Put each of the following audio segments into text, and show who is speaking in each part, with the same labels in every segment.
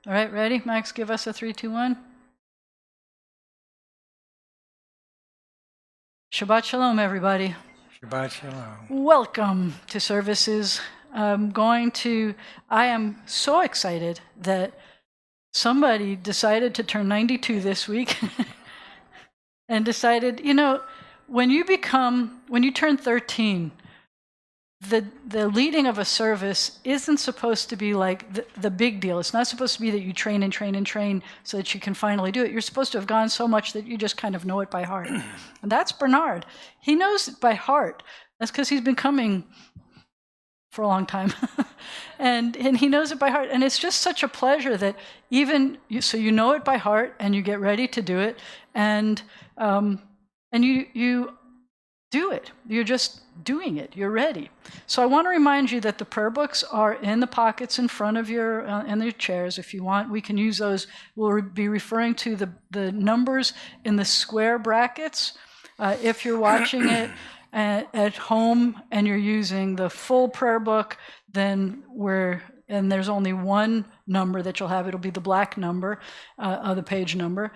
Speaker 1: All right, ready? Max, give us a 3, 2, 1. Shabbat Shalom, everybody.
Speaker 2: Shabbat Shalom.
Speaker 1: Welcome to services. I am so excited that somebody decided to turn 92 this week and decided, when you turn 13, the leading of a service isn't supposed to be like the big deal. It's not supposed to be that you train and train and train so that you can finally do it. You're supposed to have gone so much that you just kind of know it by heart. And that's Bernard. He knows it by heart. That's because he's been coming for a long time. and he knows it by heart. And it's just such a pleasure that so you know it by heart and you get ready to do it. And you do it. You're just doing it. You're ready. So I want to remind you that the prayer books are in the pockets in front of your in the chairs. If you want, we can use those. We'll be referring to the numbers in the square brackets. If you're watching it at home and you're using the full prayer book, then there's only one number that you'll have. It'll be the black number, the page number.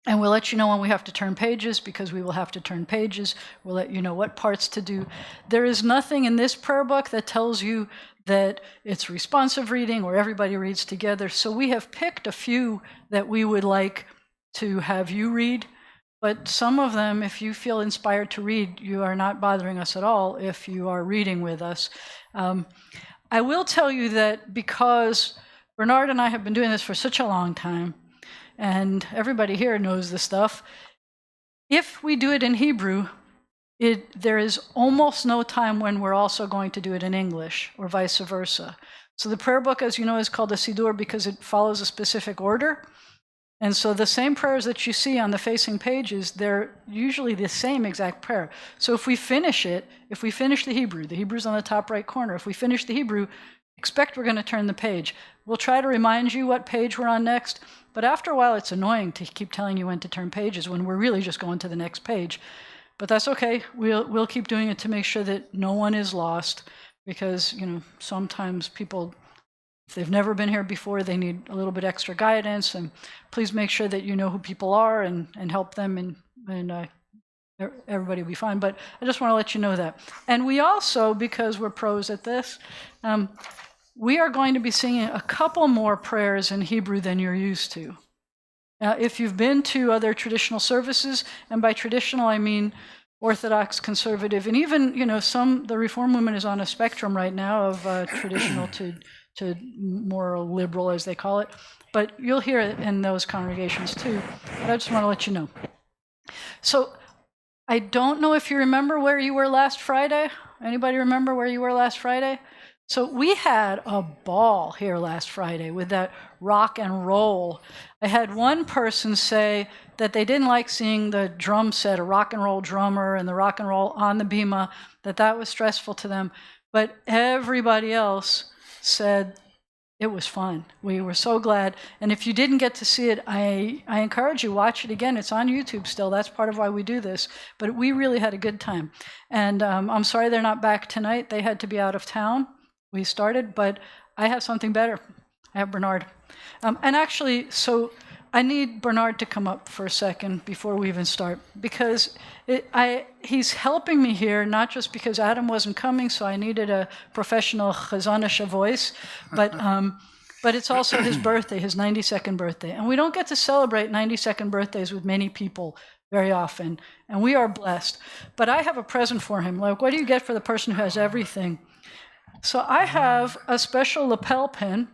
Speaker 1: And we'll let you know when we have to turn pages, because we will have to turn pages. We'll let you know what parts to do. There is nothing in this prayer book that tells you that it's responsive reading or everybody reads together. So we have picked a few that we would like to have you read. But some of them, if you feel inspired to read, you are not bothering us at all if you are reading with us. I will tell you that because Bernard and I have been doing this for such a long time, and everybody here knows the stuff. If we do it in Hebrew, there is almost no time when we're also going to do it in English, or vice versa. So the prayer book, as you know, is called a Siddur because it follows a specific order. And so the same prayers that you see on the facing pages, they're usually the same exact prayer. So if we finish the Hebrew's on the top right corner. If we finish the Hebrew, expect we're going to turn the page. We'll try to remind you what page we're on next, but after a while it's annoying to keep telling you when to turn pages when we're really just going to the next page. But that's okay. We'll keep doing it to make sure that no one is lost, because sometimes people, if they've never been here before, they need a little bit extra guidance, and please make sure that you know who people are and help them, and everybody will be fine. But I just want to let you know that. And we also, because we're pros at this, we are going to be singing a couple more prayers in Hebrew than you're used to. If you've been to other traditional services, and by traditional I mean Orthodox, conservative, and even the Reform movement is on a spectrum right now of traditional to more liberal, as they call it. But you'll hear it in those congregations too. But I just want to let you know. So I don't know if you remember where you were last Friday. Anybody remember where you were last Friday? So we had a ball here last Friday with that rock and roll. I had one person say that they didn't like seeing the drum set, a rock and roll drummer and the rock and roll on the bima, that was stressful to them. But everybody else said it was fun. We were so glad. And if you didn't get to see it, I encourage you, watch it again. It's on YouTube still. That's part of why we do this. But we really had a good time. And I'm sorry they're not back tonight. They had to be out of town. We started, but I have something better. I have Bernard. And actually, so I need Bernard to come up for a second before we even start, because he's helping me here, not just because Adam wasn't coming, so I needed a professional chazanish voice, but it's also his birthday, his 92nd birthday. And we don't get to celebrate 92nd birthdays with many people very often, and we are blessed. But I have a present for him. Like, what do you get for the person who has everything? So I have a special lapel pin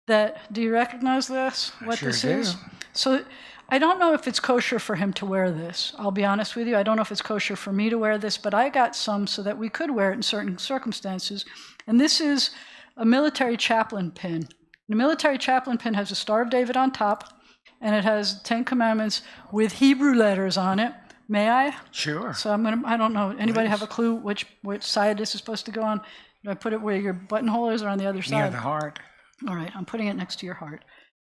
Speaker 1: do you recognize this? What
Speaker 2: Sure
Speaker 1: this
Speaker 2: do.
Speaker 1: is? So I don't know if it's kosher for him to wear this. I'll be honest with you. I don't know if it's kosher for me to wear this, but I got some so that we could wear it in certain circumstances. And this is a military chaplain pin. The military chaplain pin has a Star of David on top, and it has 10 Commandments with Hebrew letters on it. May I?
Speaker 2: Sure.
Speaker 1: So I don't know. Anybody have a clue which side this is supposed to go on? Do I put it where your buttonhole is or on the other side?
Speaker 2: Near the heart.
Speaker 1: All right, I'm putting it next to your heart.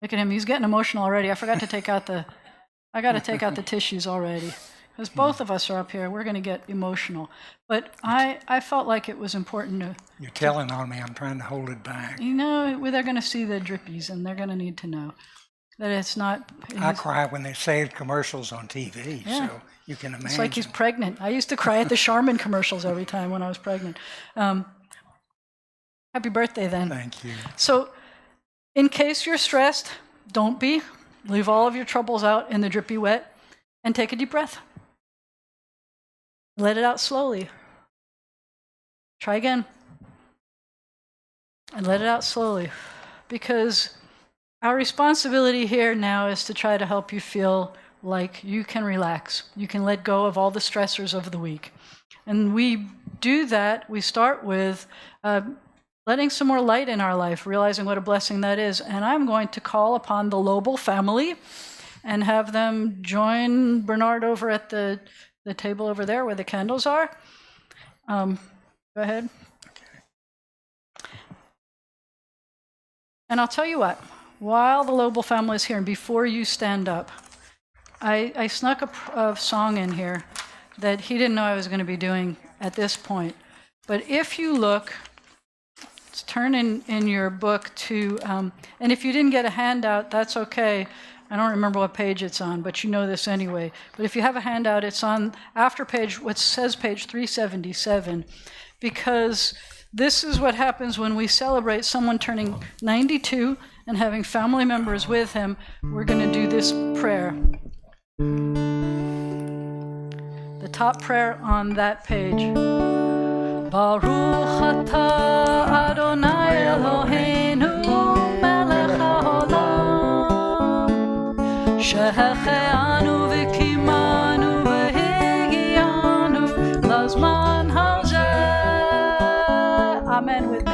Speaker 1: Look at him, he's getting emotional already. I got to take out the tissues already. because both of us are up here. We're going to get emotional. But I felt like it was important to...
Speaker 2: You're telling on me. I'm trying to hold it back.
Speaker 1: You know, they're going to see the drippies, and they're going to need to know that it's not...
Speaker 2: I cry when they say commercials on TV, so you can imagine.
Speaker 1: It's like he's pregnant. I used to cry at the Charmin commercials every time when I was pregnant. Happy birthday, then.
Speaker 2: Thank you.
Speaker 1: So, in case you're stressed, don't be. Leave all of your troubles out in the drippy wet and take a deep breath. Let it out slowly. Try again. And let it out slowly. Because our responsibility here now is to try to help you feel like you can relax. You can let go of all the stressors of the week. And we do that, we start with letting some more light in our life, realizing what a blessing that is. And I'm going to call upon the Lobel family and have them join Bernard over at the table over there where the candles are. Go ahead. And I'll tell you what, while the Lobel family is here, and before you stand up, I snuck a song in here that he didn't know I was going to be doing at this point. But if you look, turn in your book to, and if you didn't get a handout, that's okay. I don't remember what page it's on, but you know this anyway. But if you have a handout, it's on after page, what says page 377, because this is what happens when we celebrate someone turning 92 and having family members with him. We're going to do this prayer. The top prayer on that page. Baruch atah Adonai Eloheinu melech haolam shehecheanu v'kimanu v'higianu lazman hazeh. Amen with me.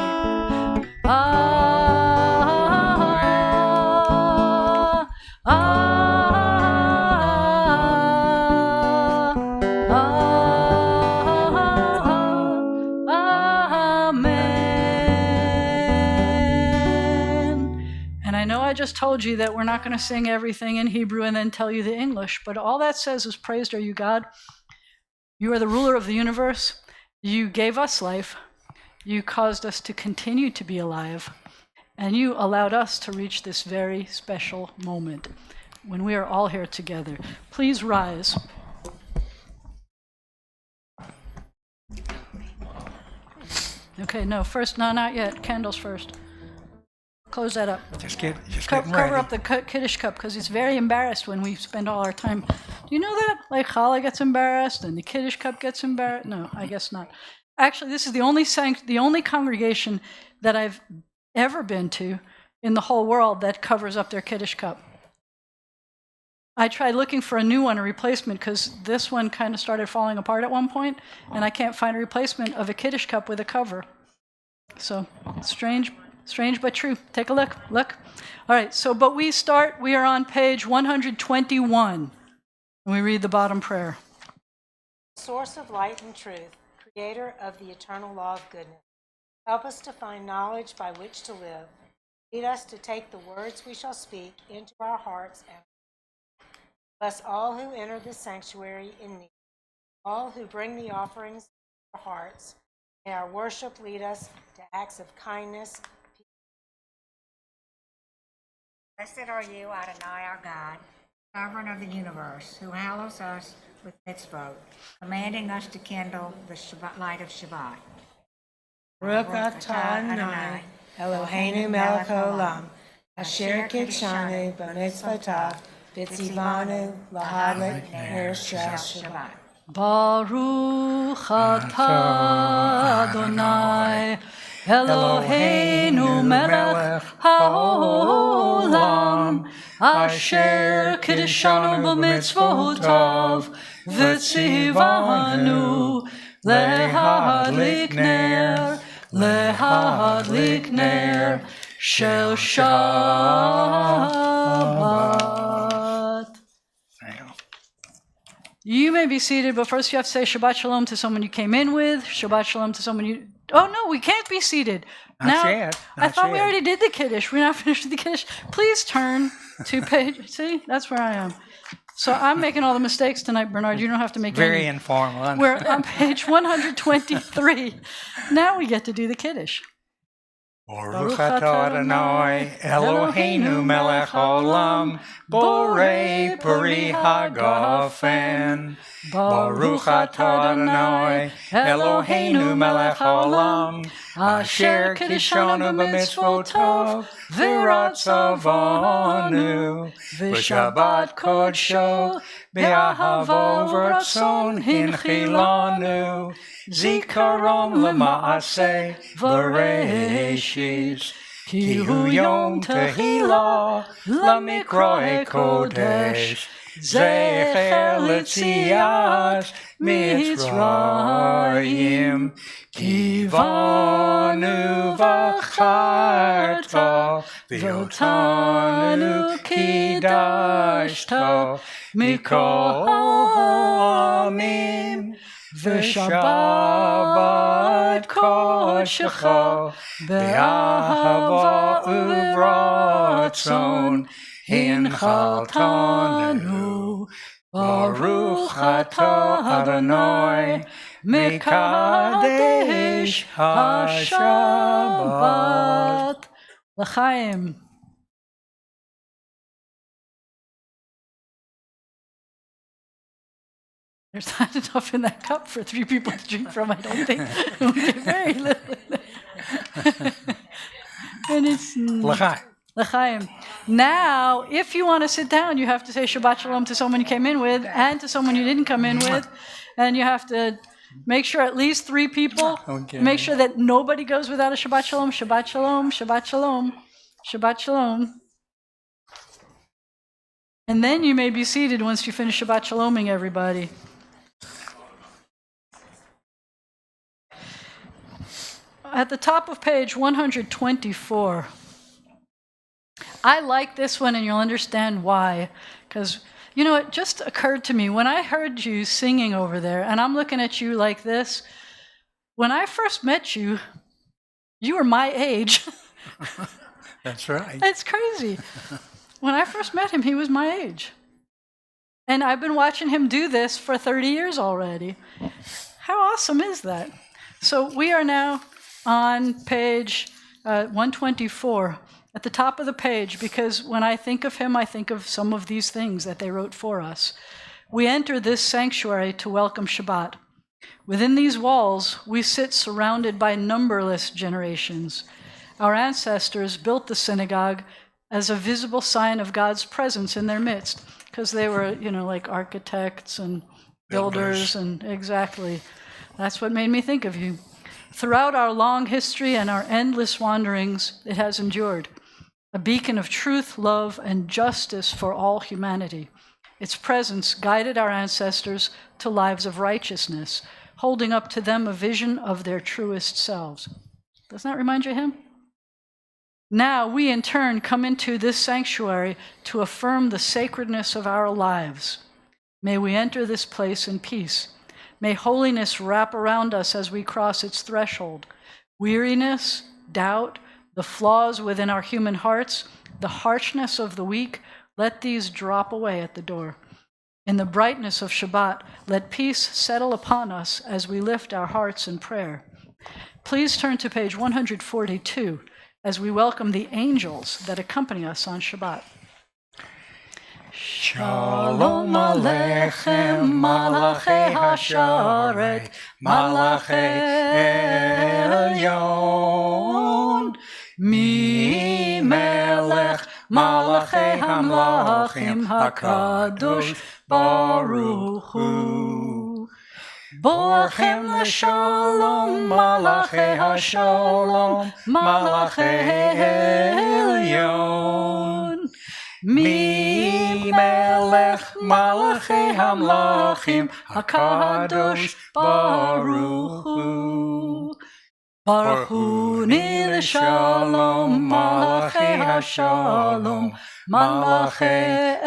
Speaker 1: I just told you that we're not going to sing everything in Hebrew and then tell you the English, but all that says is, praised are you, God. You are the ruler of the universe. You gave us life. You caused us to continue to be alive. And you allowed us to reach this very special moment when we are all here together. Please rise. Okay, no, first, no, not yet. Candles first. Close that up.
Speaker 2: Just getting
Speaker 1: cover up the Kiddush cup, because it's very embarrassed when we spend all our time. Do you know that? Like Challah gets embarrassed and the Kiddush cup gets embarrassed? No, I guess not. Actually, this is the only congregation that I've ever been to in the whole world that covers up their Kiddush cup. I tried looking for a new one, a replacement, because this one kind of started falling apart at one point, and I can't find a replacement of a Kiddush cup with a cover. So, strange but true. Take a look. Look. All right, so, but we are on page 121, and we read the bottom prayer.
Speaker 3: Source of light and truth, creator of the eternal law of goodness, help us to find knowledge by which to live. Lead us to take the words we shall speak into our hearts, and bless all who enter this sanctuary in need, all who bring the offerings to our hearts. May our worship lead us to acts of kindness.
Speaker 4: Blessed are you, Adonai, our God, sovereign of the universe, who hallows us with mitzvot, commanding us to kindle the light of Shabbat.
Speaker 3: Baruch atah Adonai, Eloheinu melech haolam, asher kidshanu b'mitzvotav, v'tzivanu lahadlik ner Shabbat.
Speaker 1: Baruch atah Adonai Eloheinu melech haolam asher kidshanu b'mitzvotav v'tzivanu lahadlik ner shel Shabbat. You may be seated, but first you have to say Shabbat Shalom to someone you came in with, Shabbat Shalom to someone you... Oh, no, we can't be seated.
Speaker 2: Not yet.
Speaker 1: I thought we already did the Kiddush. We're not finished with the Kiddush. Please turn to page... See, that's where I am. So I'm making all the mistakes tonight, Bernard. You don't have to make
Speaker 2: Very
Speaker 1: any.
Speaker 2: informal.
Speaker 1: We're on page 123. Now we get to do the Kiddush.
Speaker 2: Baruch atah Adonai Eloheinu melech haolam borei peri hagafen. Baruch atah Adonai Eloheinu melech haolam asher kiddushanu b'mitzvotav v'ratzavanu v'shabbat kodsho be'ahava v'ratzon hinchilanu zikaron l'maaseh v'reishis ki hu yom tehillah l'mikroe kodesh zecher l'tzias mitzrayim kivanu v'charta v'yotanu kidashta mikol ha'amim v'shabbat kodshcha be'ahava uvratzon hinchaltanu Baruch atah Adonai mekadesh haShabbat. L'chaim. There's not enough in that cup for 3 people to drink from, I don't think. We'll get very little. And it's L'chaim. Now, if you want to sit down, you have to say Shabbat Shalom to someone you came in with and to someone you didn't come in with. And you have to make sure at least 3 people. Okay.
Speaker 1: Make sure that nobody goes without a Shabbat Shalom. Shabbat Shalom, Shabbat Shalom, Shabbat Shalom. And then you may be seated once you finish Shabbat Shaloming everybody. At the top of page 124. I like this one, and you'll understand why. Because, you know, it just occurred to me when I heard you singing over there, and I'm looking at you like this. When I first met you, you were my age.
Speaker 2: That's right.
Speaker 1: It's crazy. When I first met him, he was my age. And I've been watching him do this for 30 years already. How awesome is that? So we are now on page 124. At the top of the page, because when I think of him, I think of some of these things that they wrote for us. We enter this sanctuary to welcome Shabbat. Within these walls, we sit surrounded by numberless generations. Our ancestors built the synagogue as a visible sign of God's presence in their midst, because they were, you know, like architects and builders, and exactly. That's what made me think of you. Throughout our long history and our endless wanderings, it has endured. A beacon of truth, love, and justice for all humanity. Its presence guided our ancestors to lives of righteousness, holding up to them a vision of their truest selves. Doesn't that remind you of him? Now we in turn come into this sanctuary to affirm the sacredness of our lives. May we enter this place in peace. May holiness wrap around us as we cross its threshold. Weariness, doubt, the flaws within our human hearts, the harshness of the weak, let these drop away at the door. In the brightness of Shabbat, let peace settle upon us as we lift our hearts in prayer. Please turn to page 142 as we welcome the angels that accompany us on Shabbat. Shalom Aleichem, Malachei HaSharet, Malachei Elyon, Mi Melech, Malachei HaMlachim, HaKadosh Baruch Hu. Borchem L'Shalom, Malachei HaShalom, Malachei Elyon, Mi Melech Malachei HaMlachim HaKadosh Baruch Hu. Baruch Hu Ni L'Shalom Malachei HaShalom Malachei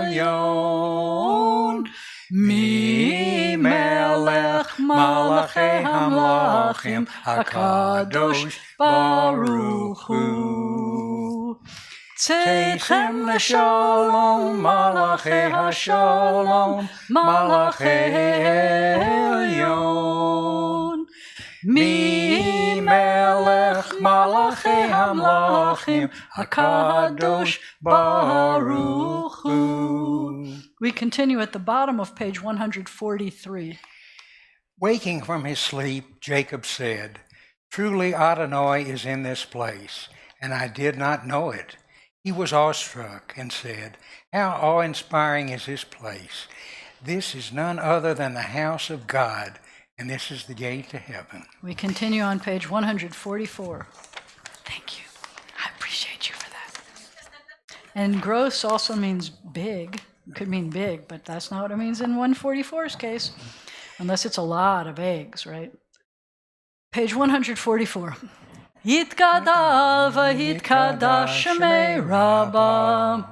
Speaker 1: Elyon. Mi Melech Malachei HaMlachim HaKadosh Baruch Hu.
Speaker 2: Tzedchem l'shalom, Malachei HaShalom, Malachei Elyon. Mi melech Malachei HaMlachim, HaKadosh Baruch Hu. We continue at the bottom of page 143.
Speaker 5: Waking from his sleep, Jacob said, "Truly Adonai is in this place, and I did not know it." He was awestruck and said, "How awe-inspiring is this place! This is none other than the house of God, and this is the gate to heaven."
Speaker 2: We continue on page 144. Thank you. I appreciate you for that. And gross also means big. It could mean big, but that's not what it means in 144's case, unless it's a lot of eggs, right? Page 144. Yitkadal v'yitkadash shemei Rabbah,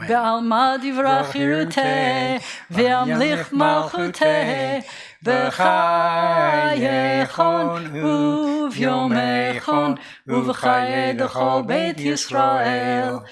Speaker 2: ve'alma divrach yiruteh, ve'amlich malchuteh, b'chayechon u'v'yomechon, u'v'chayei d'chol Beit Yisrael.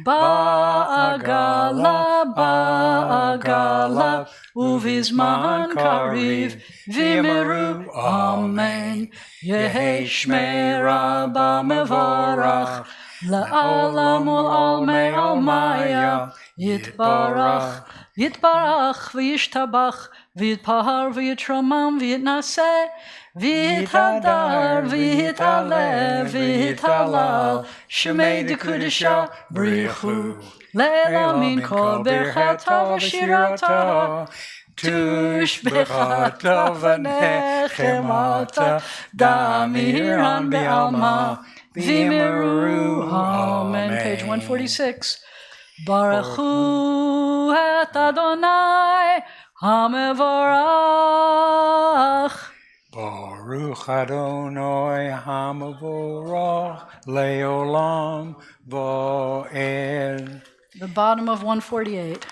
Speaker 2: Ba'agala, ba'agala, uvizman kariv, v'imiru, amen. Yehi shmei Rabbah mevorach, la'alam u'almei almaya, yitbarach, yitbarach, v'yishtabach, v'yitpahar, v'yitromam, v'yitnaseh, v'yithadar, v'yitalev, v'yitalal, shemei dekudesha brichu, le'ela min kol berchata v'shirata, tushbechata v'nechemata, damiran be'alma, v'imiru, amen. Page 146. Baruch hu et Adonai hamevorach.
Speaker 5: Baruch Adonai Hamavorach Leolam Vo'ed.
Speaker 2: The bottom of 148.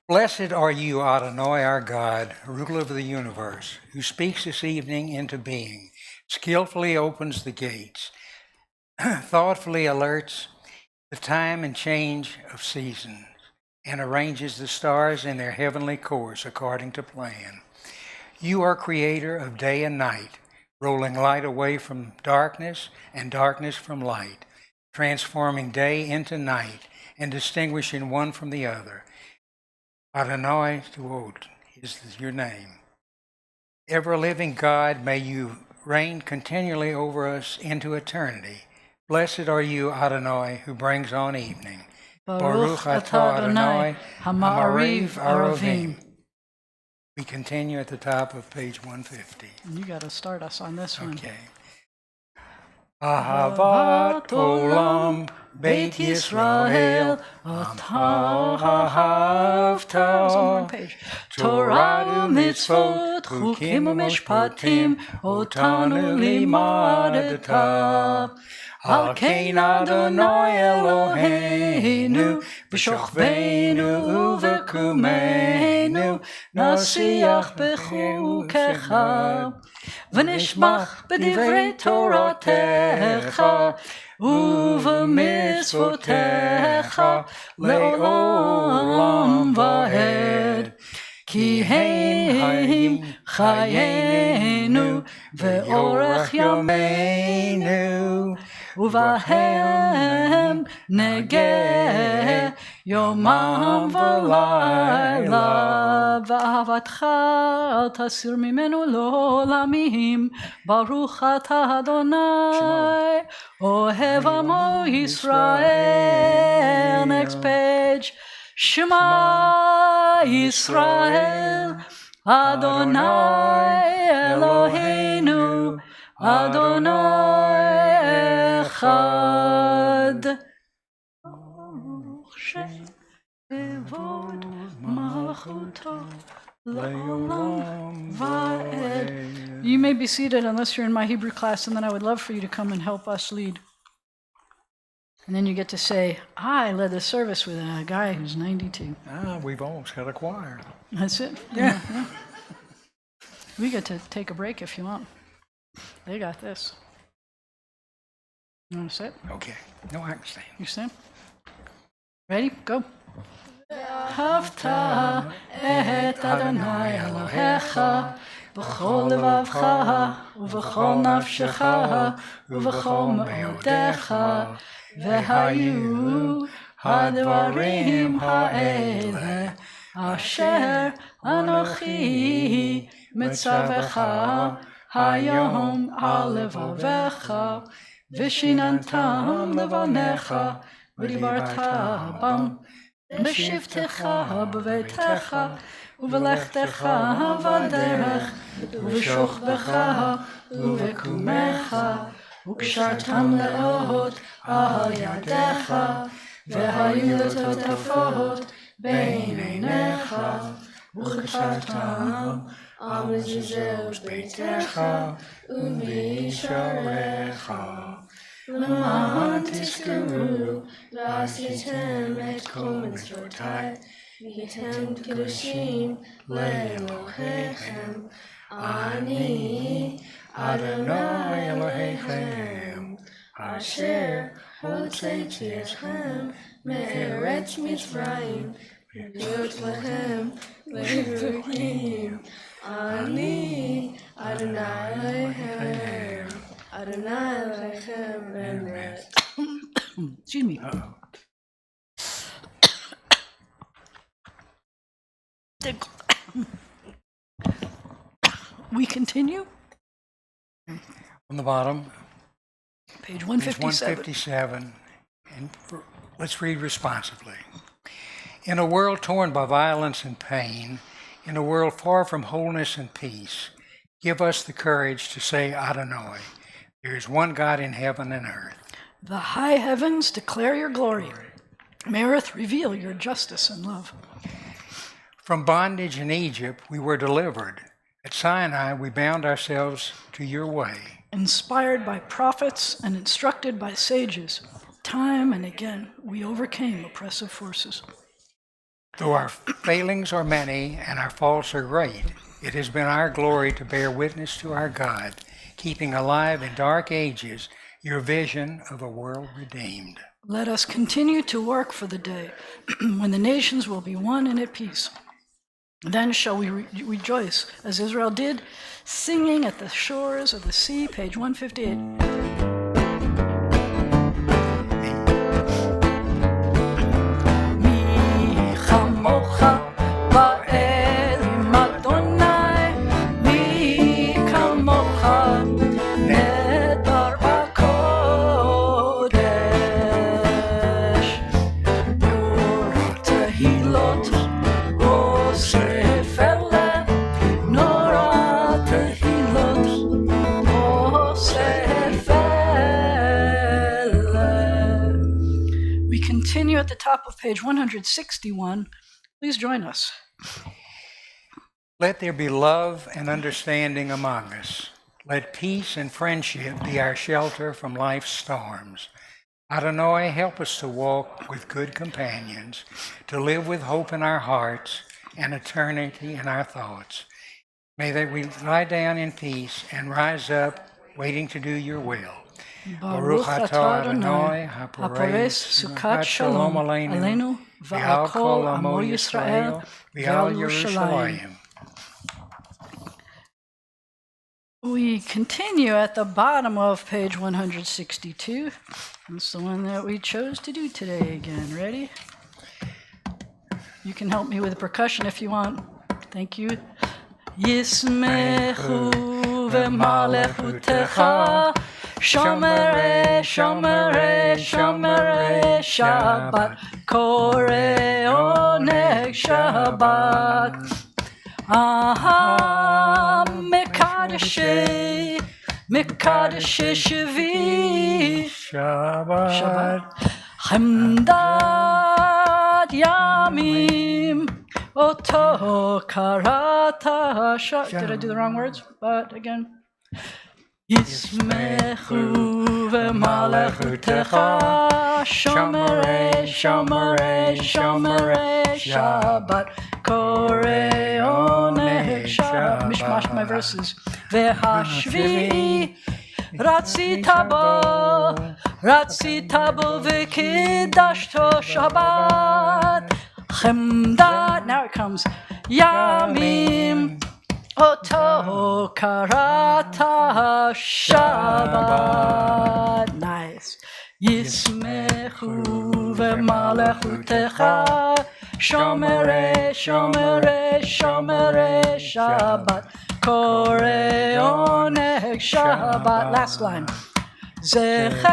Speaker 5: Blessed are you, Adonai, our God, ruler of the universe, who speaks this evening into being, skillfully opens the gates, thoughtfully alerts the time and change of seasons, and arranges the stars in their heavenly course according to plan. You are creator of day and night, rolling light away from darkness and darkness from light, transforming day into night and distinguishing one from the other. Adonai Tuot is your name. Ever-living God, may you reign continually over us into eternity. Blessed are you, Adonai, who brings on evening. Baruch atah Adonai, Hamariv Aravim. We continue at the top of page 150.
Speaker 2: You got to start us on this one.
Speaker 5: Okay. Ahavat Olam Beit Yisrael Ahavta Torah u'mitzvot Chukim u'mishpatim Otanu limadata Al kein Adonai Eloheinu V'shochveinu u'v'kumeinu Nasiach b'chukecha V'nishmach b'divrei Toratecha u'v'mitzvotecha le'olam va'ed. Ki heim chayenu ve'orach yameinu uvahem negeh yomam v'layla v'ahavatcha al tasir mimenu l'olamim baruch atah Adonai ohev amo Yisrael. Next page. Shema Yisrael Adonai Eloheinu Adonai Echad. Baruch she'evod malchuto le'olam va'ed. You may be seated unless you're in my Hebrew class, and then I would love for you to come and help us lead. And then you get to say, I led the service with a guy who's 92. We've almost got a choir.
Speaker 2: That's it.
Speaker 5: Yeah.
Speaker 2: We get to take a break if you want. They got this.
Speaker 1: You want to say it?
Speaker 5: Okay. No, I can stand.
Speaker 1: You stand? Ready? Go. אהבת את אדוני אלוהיך בכל לבבך ובכל נפשך ובכל מאודיך והיו הדברים האלה אשר אנוכי מצווך היום על לבביך ושיננתם לבניך ודיברת בם בשבתך בביתך ובלכתך בדרך ובשוכבך ובקומך וקשרתם לאות על ידיך והיו לטוטפות בין עיניך וכתרתם על מזוזות ביתך ובשעריך למען תזכרו ועשיתם את כל מצוותיי והייתם קדושים לאלוהיכם אני אדוני אלוהיכם אשר הוצאתי אתכם מארץ מצרים להיות לכם לאלוהים אני אדוני אלוהיכם Adonai Elohim Emet. Excuse me. We continue.
Speaker 5: On the bottom,
Speaker 1: Page
Speaker 5: page
Speaker 1: 157.
Speaker 5: 157, and let's read responsibly. In a world torn by violence and pain, in a world far from wholeness and peace, give us the courage to say Adonai. There is one God in heaven and earth.
Speaker 1: The high heavens declare your glory. May earth reveal your justice and love.
Speaker 5: From bondage in Egypt we were delivered. At Sinai we bound ourselves to your way.
Speaker 1: Inspired by prophets and instructed by sages, time and again we overcame oppressive forces.
Speaker 5: Though our failings are many and our faults are great, it has been our glory to bear witness to our God, keeping alive in dark ages your vision of a world redeemed.
Speaker 1: Let us continue to work for the day when the nations will be one and at peace. Then shall we rejoice, as Israel did, singing at the shores of the sea, page 158. At the top of page 161, please join us.
Speaker 5: Let there be love and understanding among us. Let peace and friendship be our shelter from life's storms. Adonai, help us to walk with good companions, to live with hope in our hearts and eternity in our thoughts. May that we lie down in peace and rise up waiting to do your will.
Speaker 1: Baruch atah Adonai, hapores sukat shalom aleinu v'al kol amo Yisrael v'al Yerushalayim. We continue at the bottom of page 162. That's the one that we chose to do today again. Ready? You can help me with the percussion if you want. Thank you. Yismechu v'malechutecha Shomerei, Shomerei, Shomerei Shabbat Korei Oneg Shabbat Aha Mekadeshei, Mekadeshei Shavi Shabbat Chemdat Yamim Oto Karata Shabbat. Did I do the wrong words? But again. Yismechu v'malechutecha Shomerei, Shomerei, Shomerei Shabbat Korei Oneg Shabbat. Mishmash my verses. V'hashvi'i Ratzita bo,
Speaker 2: רצית בו וקידשתו שבת. חמדה, now it comes, ימים אותו קראת שבת. Nice. ישמחו במלכותך שומרי שומרי שומרי שבת. קורא עונג שבת. Last line. זכר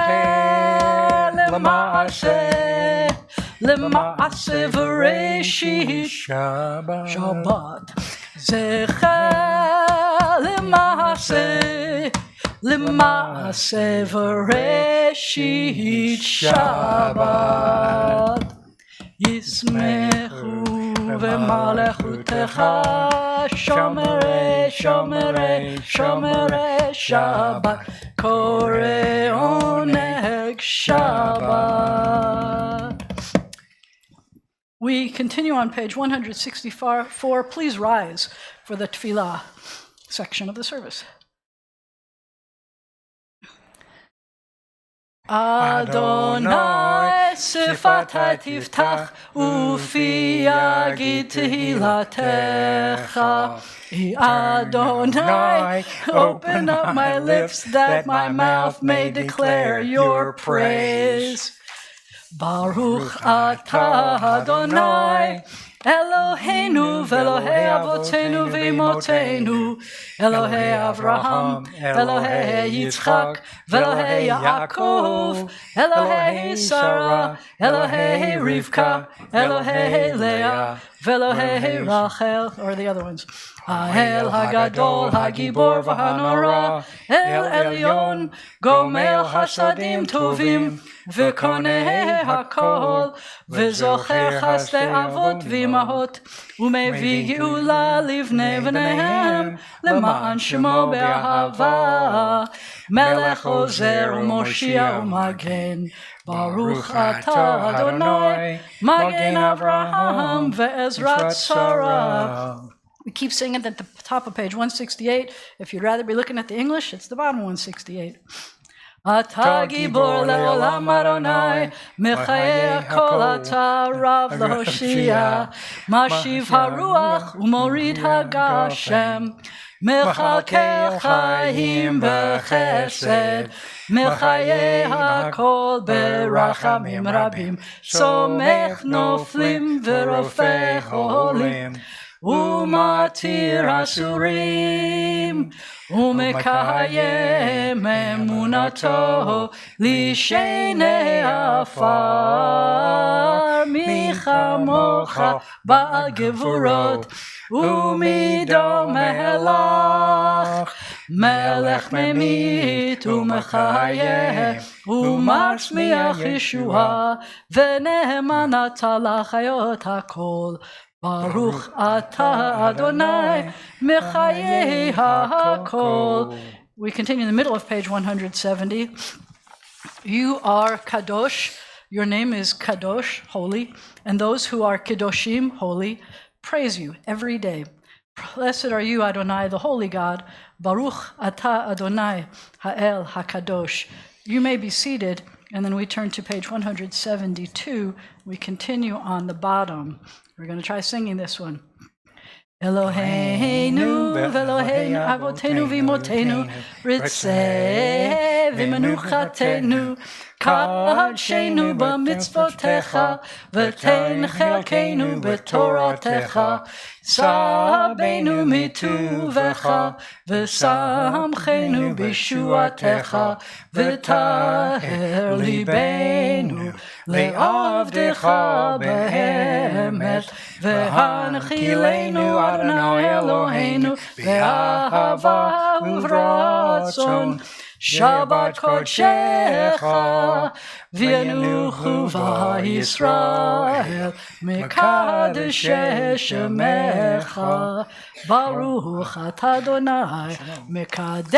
Speaker 2: למעשה וראשית שבת. זכר למעשה וראשית שבת. ישמחו במלכותך שומרי שומרי שומרי שבת. קורא עונג שבת. We continue on page 164. Please rise for the tefillah section of the service. Adonai sifatai tiftach ufi yagid tehilatecha. Adonai, open up my lips that my mouth may declare your praise. Baruch atah Adonai Eloheinu ve'Elohei avotenu ve'imotenu, Elohei Avraham, Elohei Yitzchak, ve'Elohei Yaakov, Elohei Sarah, Elohei Rivka, Elohei Leah, ve'Elohei Rachel, or the other ones. Ha'el Hagadol, Hagibor v'Hanora, El Elyon, Gomel Hasadim Tovim, V'koneh HaKol, V'zocher Chasdei Avot V'imahot, U'mevii Geula Livnei V'nehem, L'ma'an Shemo Be'ahava, Melech Ozer U'Moshia U'Magen, Baruch Atah Adonai, Magen Avraham Ve'ezrat Sarah. We keep singing at the top of page 168. If you'd rather be looking at the English, it's the bottom 168. אתה גיבור לעולם אדוני, מחיי הכל אתה רב להושיע, משיב הרוח ומוריד הגשם, מחלקי חיים בחסד, מחיי הכל ברחמים רבים, סומך נופלים ורופא חולים, ומתיר אסורים, ומקיים אמונתו לשני עפר. מי כמוך בעל גבורות ומידו מלך, מלך ממית ומחיה ומצמיח ישועה, ונאמן אתה לחיות הכל. Baruch atah Adonai mechayei ha'kol. We continue in the middle of page 170. You are Kadosh. Your name is Kadosh, holy. And those who are Kedoshim, holy, praise you every day. Blessed are you, Adonai, the holy God. Baruch atah Adonai ha'el ha'kadosh. You may be seated. And then we turn to page 172. We continue on the bottom. We're going to try singing this one. Eloheinu ve'Eloheinu avotenu v'imotenu ritzeh v'menuchatenu kadshenu b'mitzvotecha v'ten chelkeinu b'toratecha sabenu mituvecha v'samchenu b'shuatecha v'taher libenu le'avdecha be'emet v'hanchilenu Adonai Eloheinu ve'ahava uvratzon Shabbat Kodshecha v'yanuchu v'Yisrael mekadesh shemecha Baruch atah Adonai mekadesh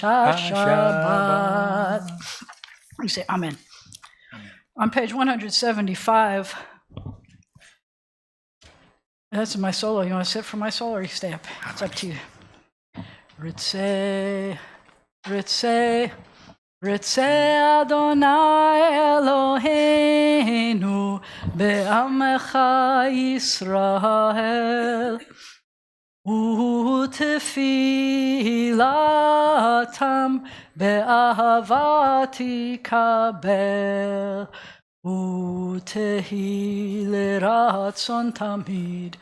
Speaker 2: haShabbat. We say Amen. On page 175, that's my solo. You want to sit for my solo or you stay up? It's up to you. Ritzeh, Ritzeh,
Speaker 1: Ritzeh Adonai Eloheinu be'amecha Yisrael u'tefilatam be'ahavati kabel u'tehi l'ratzon tamid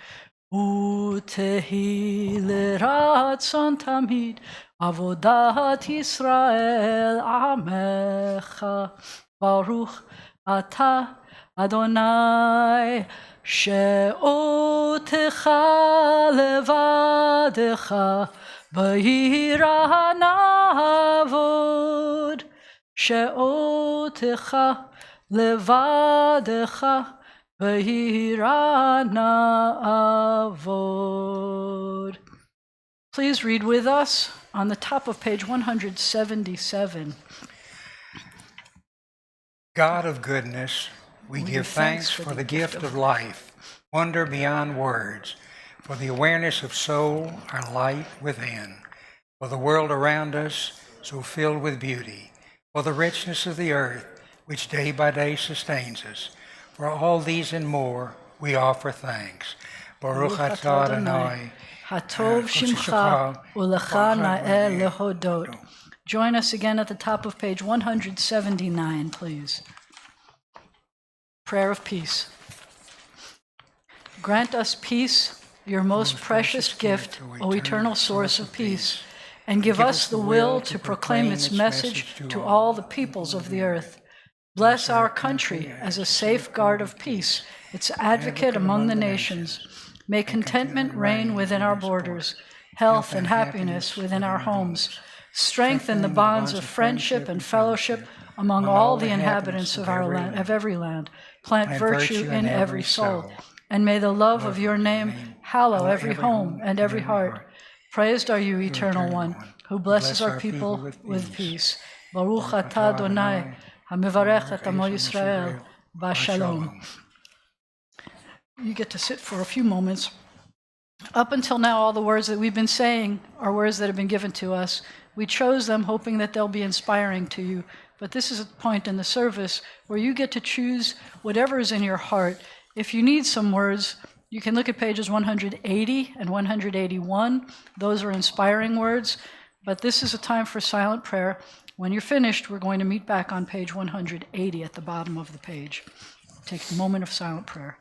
Speaker 1: u'tehi l'ratzon tamid Avodat Yisrael Amecha Baruch Ata Adonai She'otecha levadecha B'yira na'avod She'otecha levadecha B'yira na'avod. Please read with us on the top of page 177.
Speaker 5: God of goodness, we give thanks for the gift of life, wonder beyond words, for the awareness of soul, our light within, for the world around us so filled with beauty, for the richness of the earth which day by day sustains us. For all these and more we offer thanks. Baruch atah Adonai.
Speaker 1: Hatov Shimcha Ulecha Na'eh Lehodot. Join us again at the top of page 179, please. Prayer of peace. Grant us peace, your most precious gift, O eternal source of peace, and give us the will to proclaim its message to all the peoples of the earth. Bless our country as a safeguard of peace, its advocate among the nations. May contentment reign within our borders, health and happiness within our homes. Strengthen the bonds of friendship and fellowship among all the inhabitants of our land, of every land. Plant virtue in every soul. And may the love of your name hallow every home and every heart. Praised are you, Eternal One, who blesses our people with peace. Baruch atah Adonai, hamivarech et amo Yisrael, v'shalom. You get to sit for a few moments. Up until now, all the words that we've been saying are words that have been given to us. We chose them hoping that they'll be inspiring to you. But this is a point in the service where you get to choose whatever is in your heart. If you need some words, you can look at pages 180 and 181. Those are inspiring words. But this is a time for silent prayer. When you're finished, we're going to meet back on page 180 at the bottom of the page. Take a moment of silent prayer.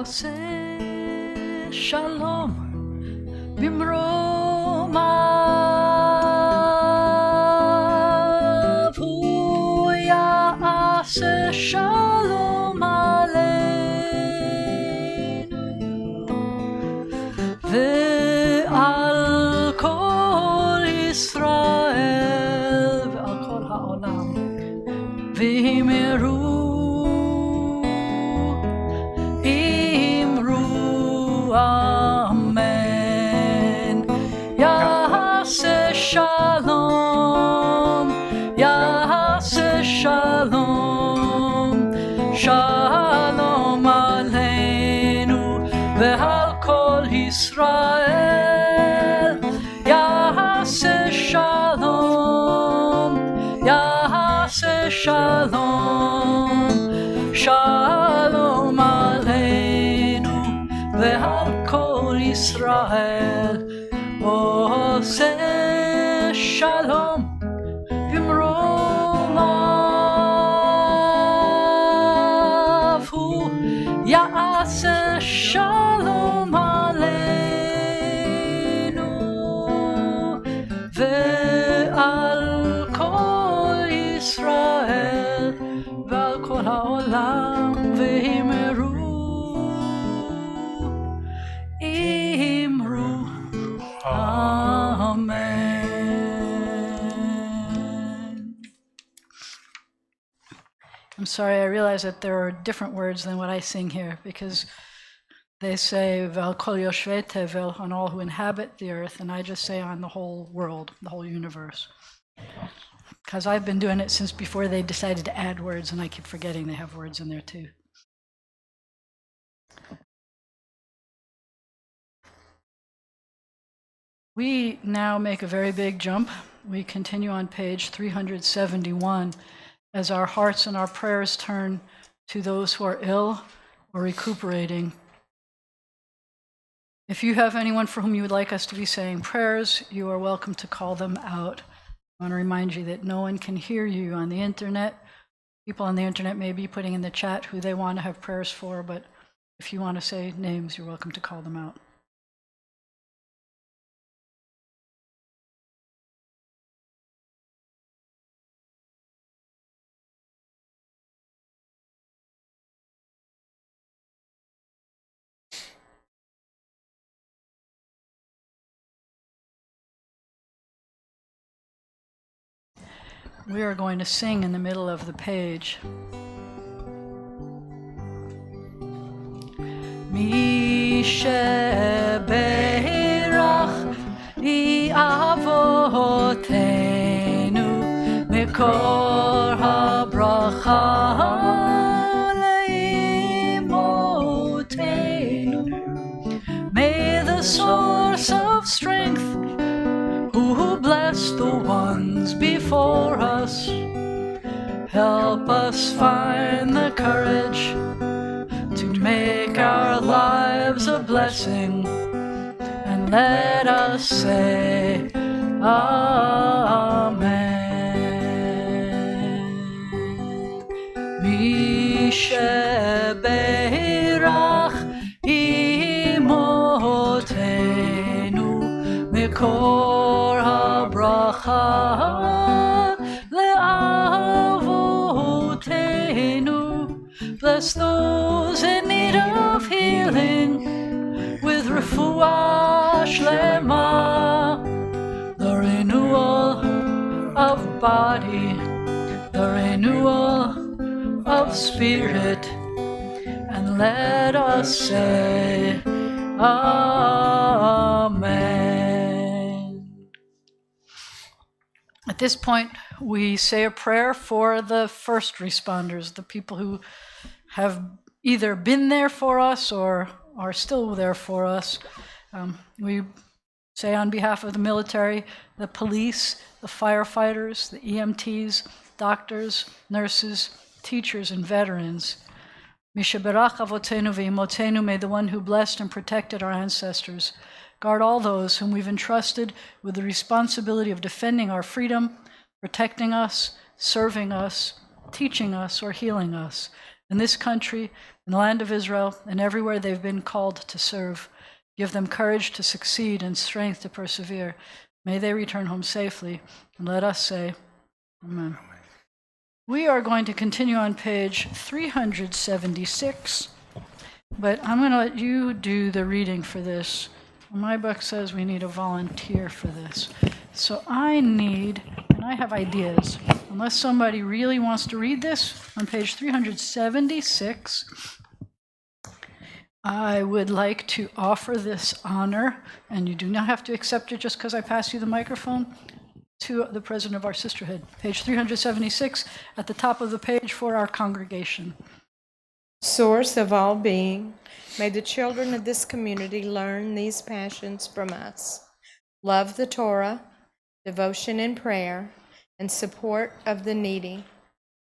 Speaker 1: עושה שלום במרומיו, הוא יעשה שלום עלינו ועל כל ישראל ועל כל העולם, ואמרו Amen.
Speaker 2: ועל כל ישראל יעשה שלום, יעשה שלום, שלום עלינו ועל כל ישראל עושה שלום. אמרו לו הוא יעשה שלום עלינו ועל כל ישראל ועל כל העולם ואמרו Amen. I'm sorry, I realize that there are different words than what I sing here, because they say Vel kol yoshvei tevel, on all who inhabit the earth, and I just say on the whole world, the whole universe. Because I've been doing it since before they decided to add words, and I keep forgetting they have words in there too. We now make a very big jump. We continue on page 371 as our hearts and our prayers turn to those who are ill or recuperating. If you have anyone for whom you would like us to be saying prayers, you are welcome to call them out. I want to remind you that no one can hear you on the internet. People on the internet may be putting in the chat who they want to have prayers for, but if you want to say names, you're welcome to call them out. We are going to sing in the middle of the page. Mi sheberach avotenu mikor habracha leimotenu. May the source of strength who bless the ones before us help us find the courage to make our lives a blessing, and let us say Amen. Mi sheberach imotenu mikor habracha le'avotenu. Bless those in need of healing with refuah shlema, the renewal of body, the renewal of spirit, and let us say Amen. At this point, we say a prayer for the first responders, the people who have either been there for us or are still there for us. We say on behalf of the military, the police, the firefighters, the EMTs, doctors, nurses, teachers, and veterans. Mishaberach avotenu ve'imotenu, may the one who blessed and protected our ancestors guard all those whom we've entrusted with the responsibility of defending our freedom, protecting us, serving us, teaching us, or healing us in this country, in the land of Israel, and everywhere they've been called to serve. Give them courage to succeed and strength to persevere. May they return home safely, and let us say Amen. We are going to continue on page 376, but I'm going to let you do the reading for this. My book says we need a volunteer for this. So I need, and I have ideas, unless somebody really wants to read this, on page 376, I would like to offer this honor, and you do not have to accept it just because I pass you the microphone, to the president of our sisterhood. Page 376, at the top of the page for our congregation.
Speaker 6: source of all being, may the children of this community learn these passions from us. Love the Torah, devotion and prayer, and support of the needy.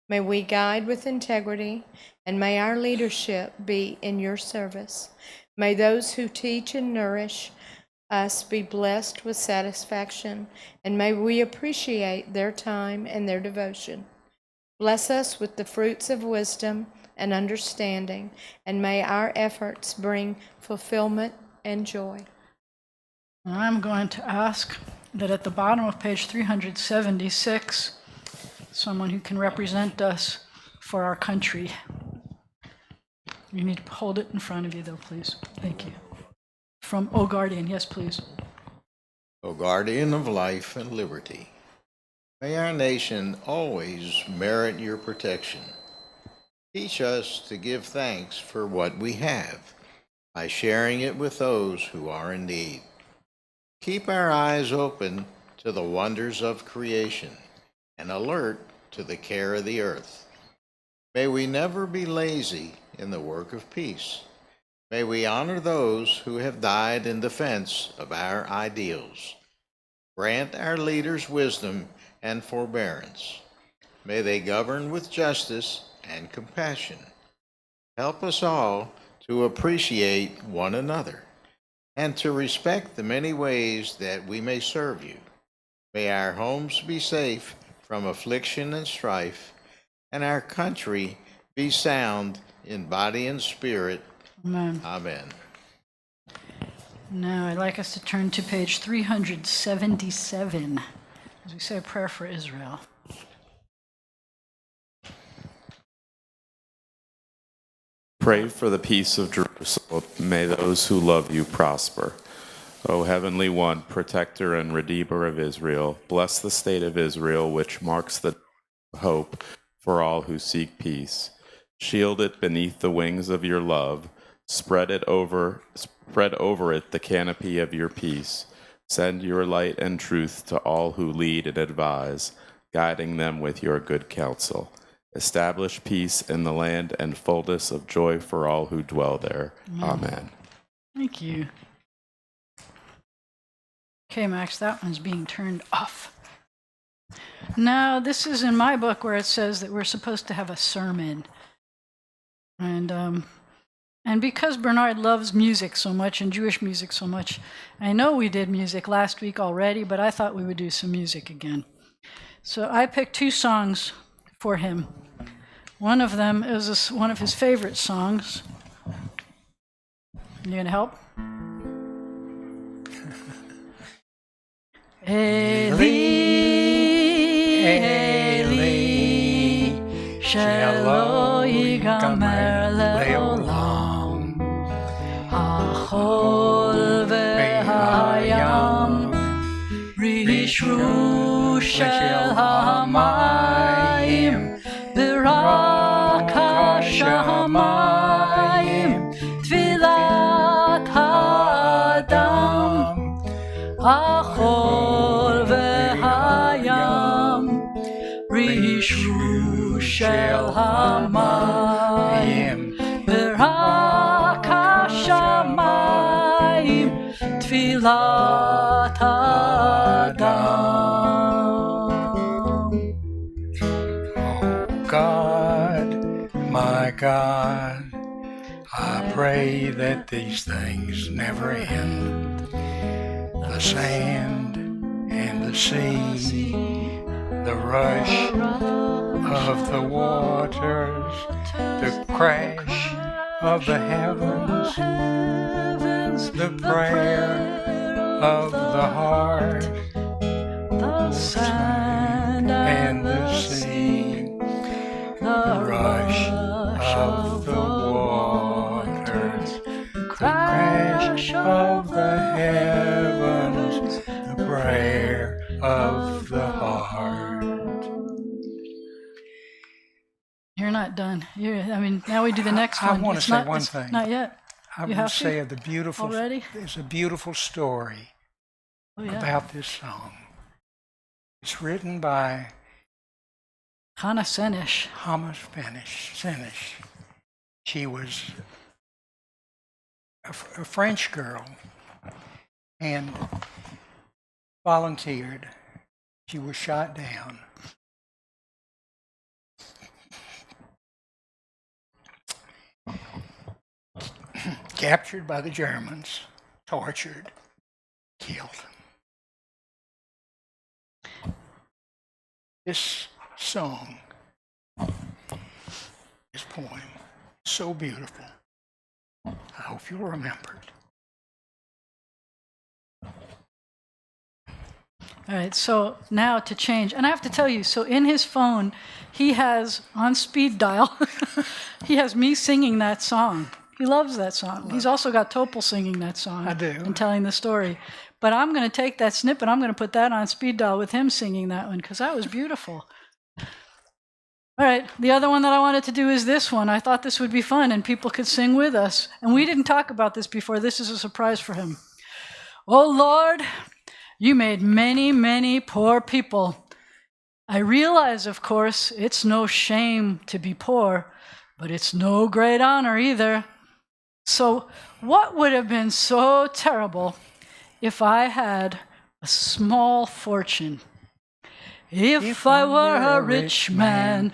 Speaker 6: May we guide with integrity, and may our leadership be in your service. May those who teach and nourish us be blessed with satisfaction, and may we appreciate their time and their devotion. Bless us with the fruits of wisdom and understanding, and may our efforts bring fulfillment and joy.
Speaker 1: I'm going to ask that at the bottom of page 376, someone who can represent us for our country. You need to hold it in front of you, though, please. Thank you. From O Guardian, yes, please.
Speaker 7: O guardian of life and liberty, may our nation always merit your protection. Teach us to give thanks for what we have by sharing it with those who are in need. Keep our eyes open to the wonders of creation and alert to the care of the earth. May we never be lazy in the work of peace. May we honor those who have died in defense of our ideals. Grant our leaders wisdom and forbearance. May they govern with justice and compassion. Help us all to appreciate one another and to respect the many ways that we may serve you. May our homes be safe from affliction and strife, and our country be sound in body and spirit.
Speaker 1: Amen.
Speaker 7: Amen.
Speaker 1: Now, I'd like us to turn to page 377 as we say a prayer for Israel.
Speaker 8: Pray for the peace of Jerusalem. May those who love you prosper. O Heavenly One, protector and redeemer of Israel, bless the state of Israel, which marks the hope for all who seek peace. Shield it beneath the wings of your love. Spread over it the canopy of your peace. Send your light and truth to all who lead and advise, guiding them with your good counsel. Establish peace in the land and fullness of joy for all who dwell there. Amen.
Speaker 1: Thank you. Okay, Max, that one's being turned off. Now, this is in my book where it says that we're supposed to have a sermon. And because Bernard loves music so much and Jewish music so much, I know we did music last week already, but I thought we would do some music again. So I picked two songs for him. One of them is one of his favorite songs. You gonna help? Eli, Eli, shelo yigamer leolam, hachol v'hayam, rishru shel hamayim, birak hashamayim, tfilat ha'adam, hachol v'hayam, rishru shel hamayim, birak hashamayim, tfilat ha'adam.
Speaker 5: God, my God, I pray that these things never end. The sand and the sea, the rush of the waters, the crash of the heavens, the prayer of the heart,
Speaker 1: The sand
Speaker 5: and the sea, the rush of the waters, the crash of the heavens, the prayer of the heart.
Speaker 1: You're not done. Now we do the next one.
Speaker 5: I want to
Speaker 1: It's
Speaker 5: say
Speaker 1: not-
Speaker 5: one
Speaker 1: it's
Speaker 5: thing.
Speaker 1: Not yet.
Speaker 5: I
Speaker 1: You
Speaker 5: want
Speaker 1: have
Speaker 5: to say
Speaker 1: to?
Speaker 5: of the beautiful,
Speaker 1: Already?
Speaker 5: there's a beautiful story
Speaker 1: Oh, yeah.
Speaker 5: about this song. It's written by
Speaker 1: Hannah Senish.
Speaker 5: Thomas Senish. She was a French girl and volunteered. She was shot down. Captured by the Germans, tortured, killed. This song, this poem, so beautiful. I hope you'll remember it.
Speaker 1: All right, so now to change. And I have to tell you, so in his phone, he has on speed dial, he has me singing that song. He loves that song. He's also got Topol singing that song.
Speaker 5: I do.
Speaker 1: And telling the story. But I'm going to take that snippet, I'm going to put that on speed dial with him singing that one, because that was beautiful. All right, the other one that I wanted to do is this one. I thought this would be fun and people could sing with us. And we didn't talk about this before. This is a surprise for him. Oh, Lord, you made many, many poor people. I realize, of course, it's no shame to be poor, but it's no great honor either. So what would have been so terrible if I had a small fortune? If I were a rich man,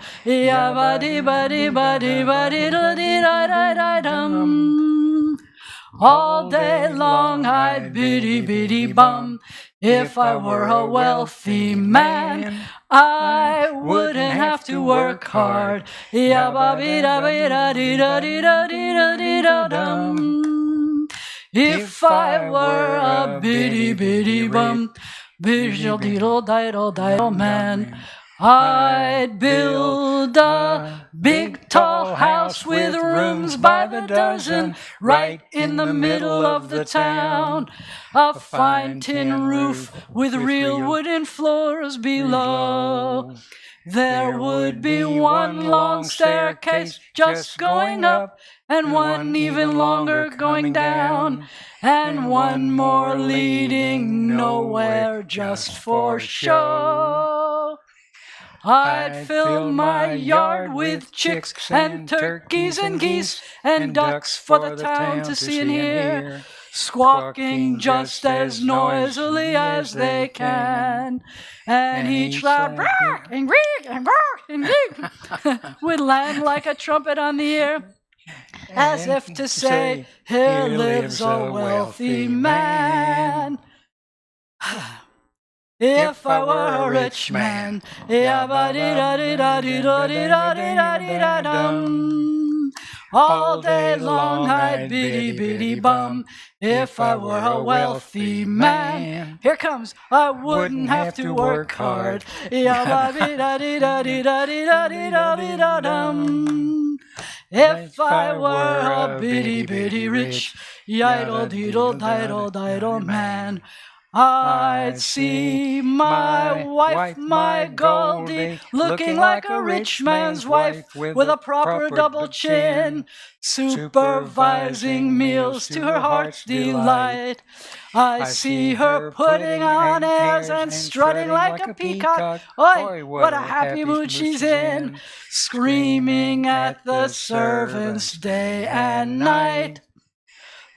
Speaker 1: all day long I'd biddy bum. If I were a wealthy man, I wouldn't have to work hard. If I were a biddy bum, diddle man, I'd build a big tall house with rooms by the dozen right in the middle of the town. A fine tin roof with real wooden floors below. There would be one long staircase just going up, and one even longer going down, and one more leading nowhere just for show. I'd fill my yard with chicks and turkeys and geese and ducks for the town to see and hear, squawking just as noisily as they can. And each loud "Rah!" and "Greek" and "Rah!" and "Greek" would land like a trumpet on the ear, as if to say, "Here lives a wealthy man." If I were a rich man, all day long I'd biddy bum. If I were a wealthy man, here comes, I wouldn't have to work hard. If I were a bitty rich, diddle man, I'd see my wife, my Goldie, looking like a rich man's wife with a proper double chin, supervising meals to her heart's delight. I see her putting on airs and strutting like a peacock. Oi, what a happy mood she's in, screaming at the servants day and night.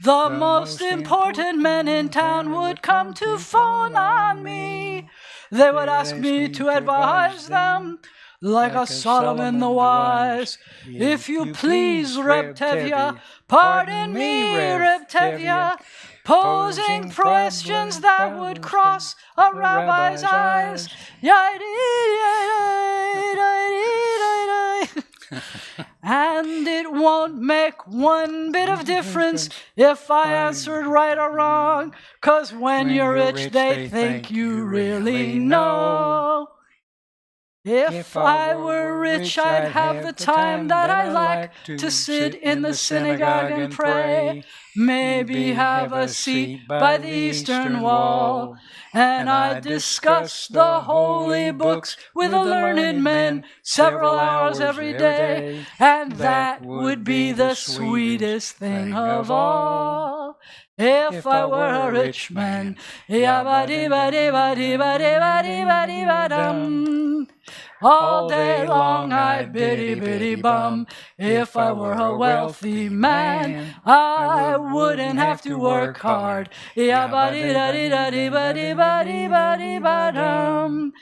Speaker 1: The most important men in town would come to phone on me. They would ask me to advise them, like a Solomon the Wise. If you please, Reb Tevye, pardon me, Reb Tevye, posing questions that would cross a rabbi's eyes. And it won't make one bit of difference if I answered right or wrong, 'cause when you're rich they think you really know. If I were rich, I'd have the time that I like to sit in the synagogue and pray, maybe have a seat by the eastern wall, and I'd discuss the holy books with the learned men several hours every day, and that would be the sweetest thing of all. If I were a rich man, All day long I'd biddy bum. If I were a wealthy man, I wouldn't have to work hard. Ya-ba-dee-da-dee-da-dee-ba-dee-ba-dee-ba-dee-ba-dum.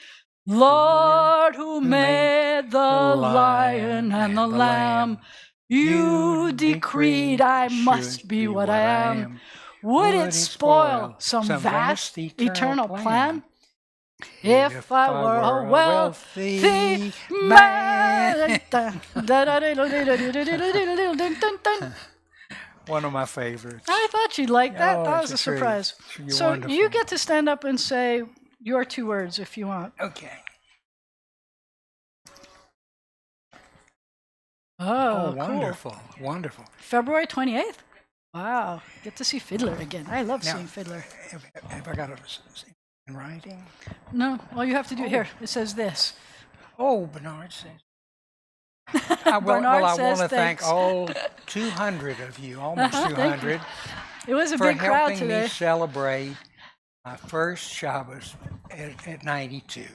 Speaker 1: Lord, who made the lion and the lamb, you decreed I must be what I am. Would it spoil some vast eternal plan? If I were a wealthy man.
Speaker 5: One of my favorites.
Speaker 1: I thought you'd like that.
Speaker 5: Oh,
Speaker 1: That
Speaker 5: it's
Speaker 1: was a
Speaker 5: treat.
Speaker 1: surprise.
Speaker 5: You're
Speaker 1: So
Speaker 5: wonderful.
Speaker 1: you get to stand up and say your 2 words if you want.
Speaker 5: Okay.
Speaker 1: Oh, cool.
Speaker 5: Wonderful. Wonderful.
Speaker 1: February 28th? Wow. Get to see Fiddler again. I love
Speaker 5: Now,
Speaker 1: seeing Fiddler.
Speaker 5: Have I got it in writing?
Speaker 1: No, all you have to do here, it says this.
Speaker 5: Oh, Bernard says.
Speaker 1: Bernard
Speaker 5: I want
Speaker 1: says
Speaker 5: to thank
Speaker 1: thanks.
Speaker 5: all 200 of you, almost
Speaker 1: Thank you.
Speaker 5: 200,
Speaker 1: It was a
Speaker 5: for
Speaker 1: big crowd
Speaker 5: helping
Speaker 1: today.
Speaker 5: me celebrate my first Shabbos at 92.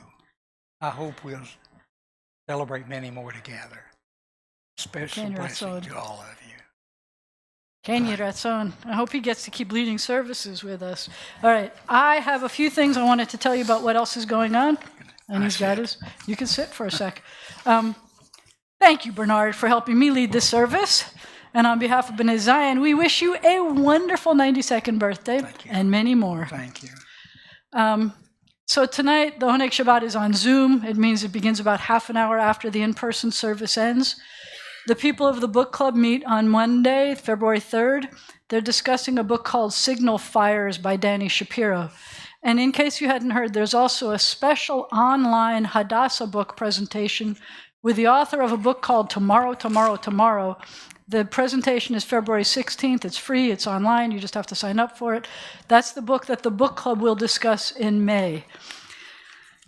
Speaker 5: I hope we'll celebrate many more together. Special
Speaker 1: Ken
Speaker 5: blessing
Speaker 1: Ratzon.
Speaker 5: to all of you.
Speaker 1: Kenya Ratzon. I hope he gets to keep leading services with us. All right. I have a few things I wanted to tell you about what else is going on. And he's got his. You can sit for a sec. Thank you, Bernard, for helping me lead this service. And on behalf of B'nai Zion, we wish you a wonderful 92nd birthday and many more.
Speaker 5: Thank you.
Speaker 1: So tonight, the Honeg Shabbat is on Zoom. It means it begins about half an hour after the in-person service ends. The people of the book club meet on Monday, February 3rd. They're discussing a book called Signal Fires by Danny Shapiro. And in case you hadn't heard, there's also a special online Hadassah book presentation with the author of a book called Tomorrow, Tomorrow, Tomorrow. The presentation is February 16th. It's free. It's online. You just have to sign up for it. That's the book that the book club will discuss in May.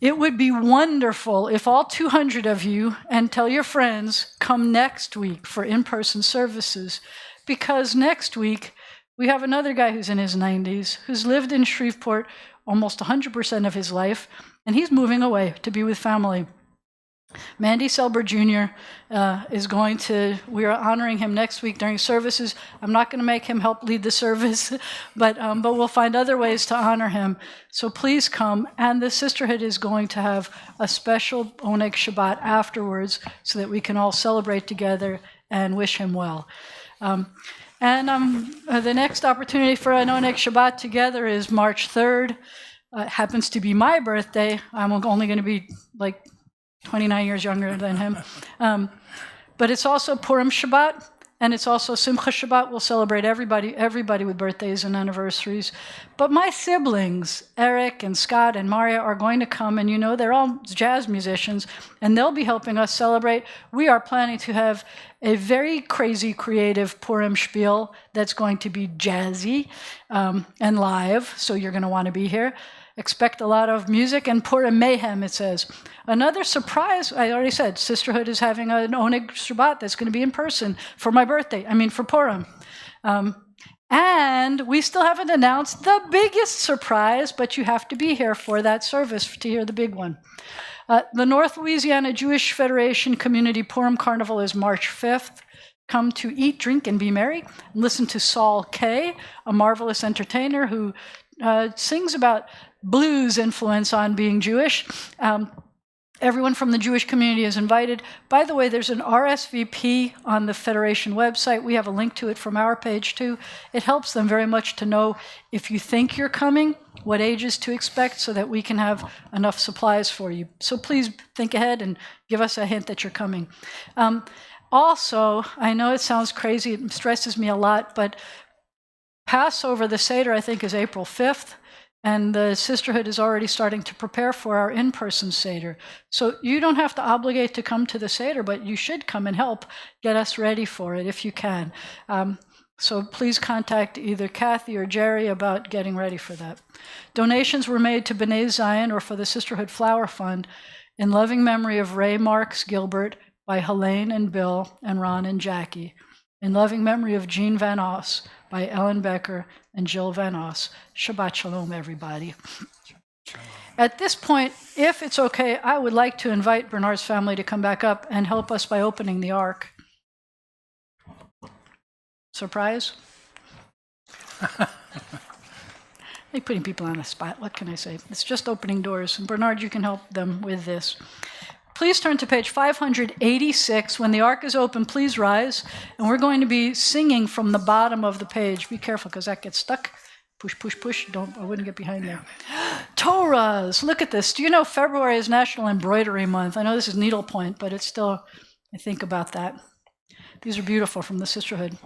Speaker 1: It would be wonderful if all 200 of you, and tell your friends, come next week for in-person services, because next week we have another guy who's in his 90s, who's lived in Shreveport almost 100% of his life, and he's moving away to be with family. Mandy Selber Jr. Is going to, we are honoring him next week during services. I'm not going to make him help lead the service, but we'll find other ways to honor him. So please come. And the sisterhood is going to have a special Oneg Shabbat afterwards so that we can all celebrate together and wish him well. The next opportunity for an Oneg Shabbat together is March 3rd. It happens to be my birthday. I'm only going to be like 29 years younger than him. But it's also Purim Shabbat, and it's also Simcha Shabbat. We'll celebrate everybody with birthdays and anniversaries. But my siblings, Eric and Scott and Maria, are going to come, and you know, they're all jazz musicians, and they'll be helping us celebrate. We are planning to have a very crazy, creative Purim spiel that's going to be jazzy and live, so you're going to want to be here. Expect a lot of music and Purim mayhem, it says. Another surprise, I already said, Sisterhood is having an Oneg Shabbat that's going to be in person for my birthday, for Purim. And we still haven't announced the biggest surprise, but you have to be here for that service to hear the big one. The North Louisiana Jewish Federation Community Purim Carnival is March 5th. Come to eat, drink, and be merry. Listen to Saul Kay, a marvelous entertainer who sings about blues influence on being Jewish. Everyone from the Jewish community is invited. By the way, there's an RSVP on the Federation website. We have a link to it from our page too. It helps them very much to know if you think you're coming, what ages to expect, so that we can have enough supplies for you. So please think ahead and give us a hint that you're coming. Also, I know it sounds crazy, it stresses me a lot, but Passover, the Seder, I think, is April 5th. And the sisterhood is already starting to prepare for our in-person Seder. So you don't have to obligate to come to the Seder, but you should come and help get us ready for it if you can. So please contact either Kathy or Jerry about getting ready for that. Donations were made to B'nai Zion or for the Sisterhood Flower Fund in loving memory of Ray Marks Gilbert by Helene and Bill and Ron and Jackie. In loving memory of Jean Van Oss by Ellen Becker and Jill Van Oss. Shabbat Shalom, everybody. At this point, if it's okay, I would like to invite Bernard's family to come back up and help us by opening the ark. Surprise? I'm putting people on the spot. What can I say? It's just opening doors. And Bernard, you can help them with this. Please turn to page 586. When the ark is open, please rise. And we're going to be singing from the bottom of the page. Be careful, because that gets stuck. Push, push, push. I wouldn't get behind there. Torahs. Look at this. Do you know February is National Embroidery Month? I know this is needlepoint, but it's still, I think about that. These are beautiful from the sisterhood.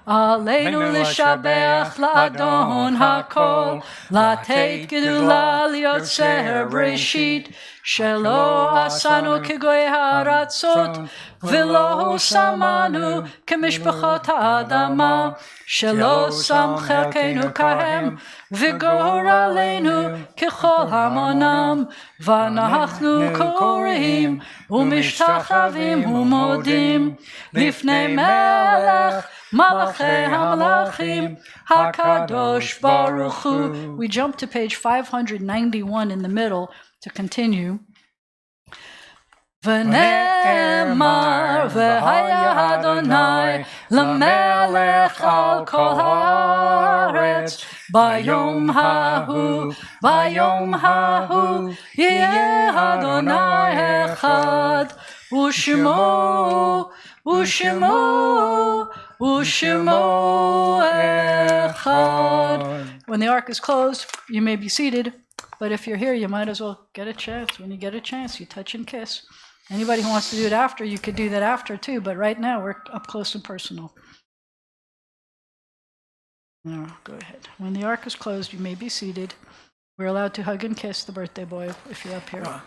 Speaker 1: Aleinu l'shabeach la'adon hakol, la'teit gedula liotzer breshit, shelo asanu kegoy haratzot, v'lo samanu kemishpachot ha'adama, shelo sam chelkeinu kahem, v'gor aleinu kechol hamonam, v'anachnu korim, u'mishtachavim u'modim, lifnei melech, Malachei HaMalachim, HaKadosh Baruch Hu. We jump to page 591 in the middle to continue. V'ne'emar v'haya Adonai l'melech al kol haaretz bayom hahu yeh Adonai echad u'shemo echad. When the ark is closed, you may be seated, but if you're here, you might as well get a chance. When you get a chance, you touch and kiss. Anybody who wants to do it after, you could do that after too, but right now we're up close and personal. No, go ahead. When the ark is closed, you may be seated. We're allowed to hug and kiss the birthday boy if you're up here.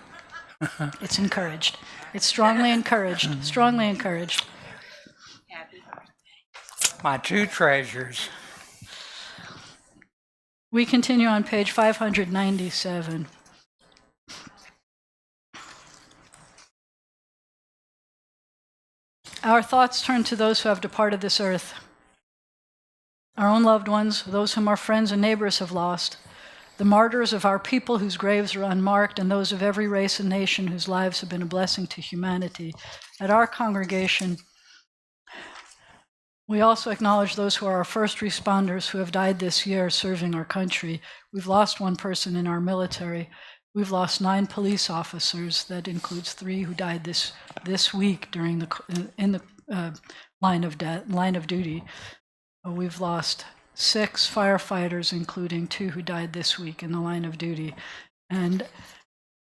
Speaker 1: It's encouraged. It's strongly encouraged. Strongly encouraged.
Speaker 5: My two treasures.
Speaker 1: We continue on page 597. Our thoughts turn to those who have departed this earth, our own loved ones, those whom our friends and neighbors have lost, the martyrs of our people whose graves are unmarked, and those of every race and nation whose lives have been a blessing to humanity. At our congregation, we also acknowledge those who are our first responders who have died this year serving our country. We've lost one person in our military. We've lost 9 police officers. That includes 3 who died this week during the line of duty. We've lost 6 firefighters, including 2 who died this week in the line of duty. And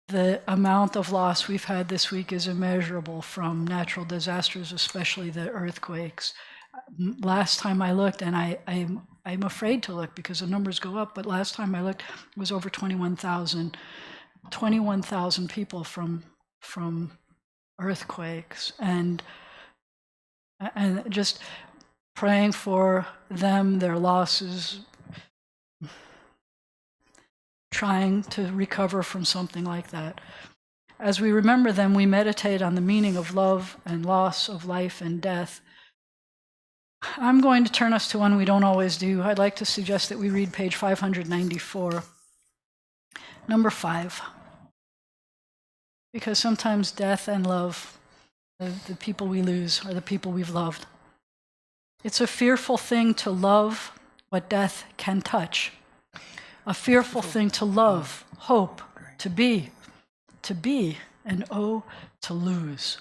Speaker 1: the amount of loss we've had this week is immeasurable from natural disasters, especially the earthquakes. Last time I looked, and I'm afraid to look because the numbers go up, but last time I looked, it was over 21,000 people from earthquakes, and just praying for them, their losses, trying to recover from something like that. As we remember them, we meditate on the meaning of love and loss, of life and death. I'm going to turn us to one we don't always do. I'd like to suggest that we read page 594, number 5. Because sometimes death and love, the people we lose, are the people we've loved. It's a fearful thing to love what death can touch. A fearful thing to love, hope, to be, and oh, to lose.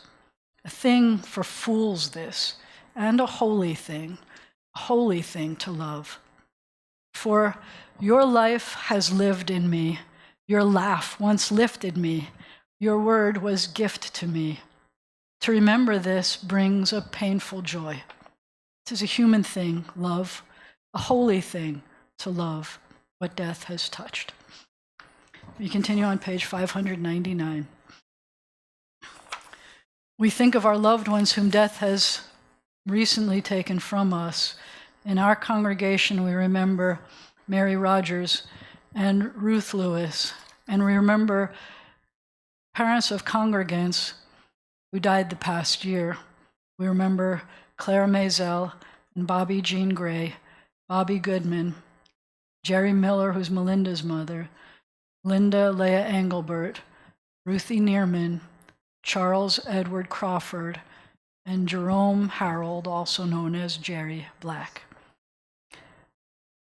Speaker 1: A thing for fools this, and a holy thing to love. For your life has lived in me, your laugh once lifted me, your word was gift to me. To remember this brings a painful joy. It is a human thing, love, a holy thing to love what death has touched. We continue on page 599. We think of our loved ones whom death has recently taken from us. In our congregation, we remember Mary Rogers and Ruth Lewis, and we remember parents of congregants who died the past year. We remember Claire Maisel and Bobby Jean Gray, Bobby Goodman, Jerry Miller, who's Melinda's mother, Linda Leah Engelbert, Ruthie Neerman, Charles Edward Crawford, and Jerome Harold, also known as Jerry Black.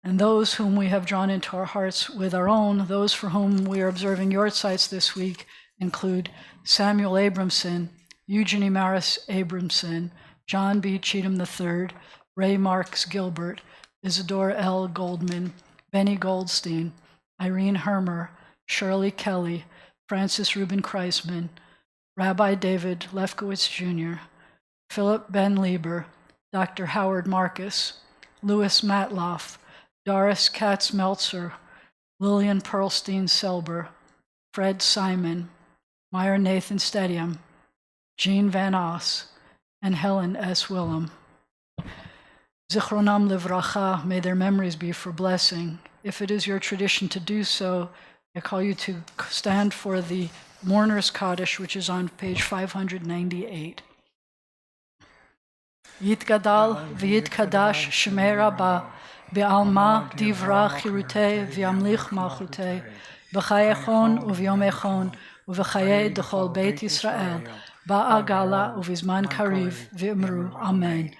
Speaker 1: And those whom we have drawn into our hearts with our own, those for whom we are observing yortzites this week, include Samuel Abramson, Eugenie Maris Abramson, John B. Cheatham III, Ray Marks Gilbert, Isidore L. Goldman, Benny Goldstein, Irene Hermer, Shirley Kelly, Francis Reuben Kreisman, Rabbi David Lefkowitz Jr., Philip Ben Lieber, Dr. Howard Marcus, Louis Matloff, Doris Katz Meltzer, Lillian Pearlstein Selber, Fred Simon, Meyer Nathan Stedium, Jean Van Oss, and Helen S. Willem. Zichronam livracha, may their memories be for blessing. If it is your tradition to do so, I call you to stand for the Mourner's Kaddish, which is on page 598. Yitgadal v'yitkadash shemei Rabbah, be'alma divra chirutei v'yamlich malchutei, b'chai echon u'v'yom echon, u'v'chayei d'chol Beit Yisrael, ba'agala u'v'zman kariv v'imru Amen.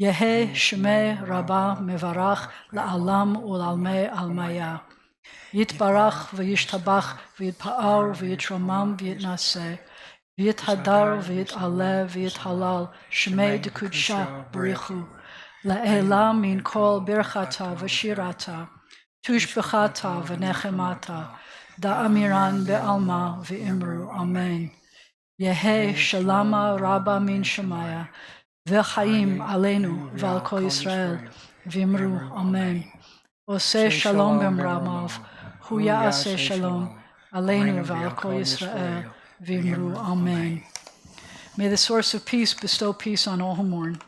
Speaker 1: Yehe shemei Rabbah mevarach la'alam u'lalmei almaya. Yitbarach v'yishtabach v'yitpa'ar v'yitromam v'yitnaseh. V'yithadar v'yit'aleh v'yithalal shemei d'kudsha b'richu. La'ela min kol birchata v'shirata. Tushbechata v'nechemata. Da'amiran be'alma v'imru. Amen. Yehe shalama rabba min shemaya. V'chaim aleinu v'al kol Yisrael. V'imru. Amen. Oseh shalom b'mramav. Hu ya'aseh shalom. Aleinu v'al kol Yisrael. V'imru. Amen. May the source of peace bestow peace on all who mourn,